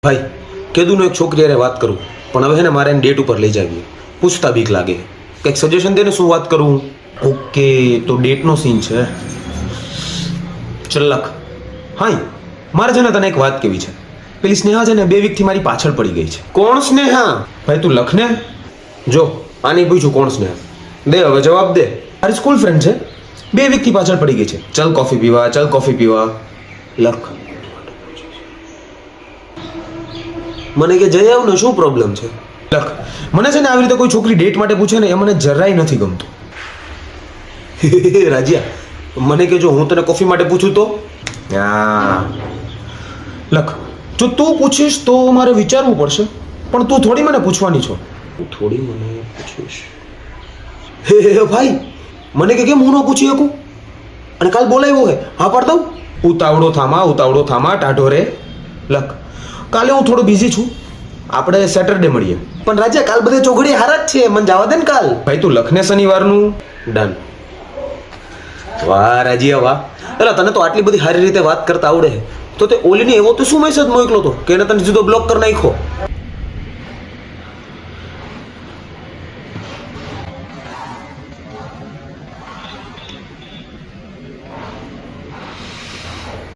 ભાઈ કીધું એક છોકરી હારે વાત કરું પણ હવે હે ને મારે એને ડેટ ઉપર લઈ જાવી પૂછતા બીક લાગે કંઈક સજેશન દે ને શું વાત કરું. ઓકે તો ડેટનો સીન છે. ચલ લખ. હા મારે છે ને તને એક વાત કેવી છે. પેલી સ્નેહા છે ને 2 વીકથી મારી પાછળ પડી ગઈ છે. કોણ સ્નેહા? ભાઈ તું લખ ને. જો આની પૂછું કોણ સ્નેહા, દે હવે જવાબ દે. મારી સ્કૂલ ફ્રેન્ડ છે, 2 વીકથી પાછળ પડી ગઈ છે. ચલ કોફી પીવા, ચલ કોફી પીવા. લખ. મને કે જઈ આવ ને, શું પ્રોબ્લેમ છે? લખ. મને છે ને આવી રીતે કોઈ છોકરી ડેટ માટે પૂછે ને એ મને જરાય નથી ગમતું. રાજીયા મને કે જો હું તને કોફી માટે પૂછું તો? હા લખ, જો તું પૂછીશ તો મારે વિચારવું પડશે, પણ તું થોડી મને પૂછવાની છો. તું થોડી મને પૂછીશ? હે ભાઈ, મને કે કેમ હું ન પૂછી શકું? અને કાલ બોલાવ્યો હે, હા પાડ દઉં? ઉતાવળો થામા ટાઢો રે. લખ, કાલે હું થોડો બિઝી છું, આપણે સેટરડે મળીએ. પણ રાજા કાલ બધે ચોઘડી હારા જ છે, મને જવા દે ને કાલ. ભાઈ તું લખને શનિવારનું ડન. વાહ રાજીયા વાહ. એલા તને તો આટલી બધી સારી રીતે વાત કરતા આવડે તો તે ઓલીને એવો તો શું મેસેજ મોકલો તો કે એને તને સીધો બ્લોક કરી નાખ્યો?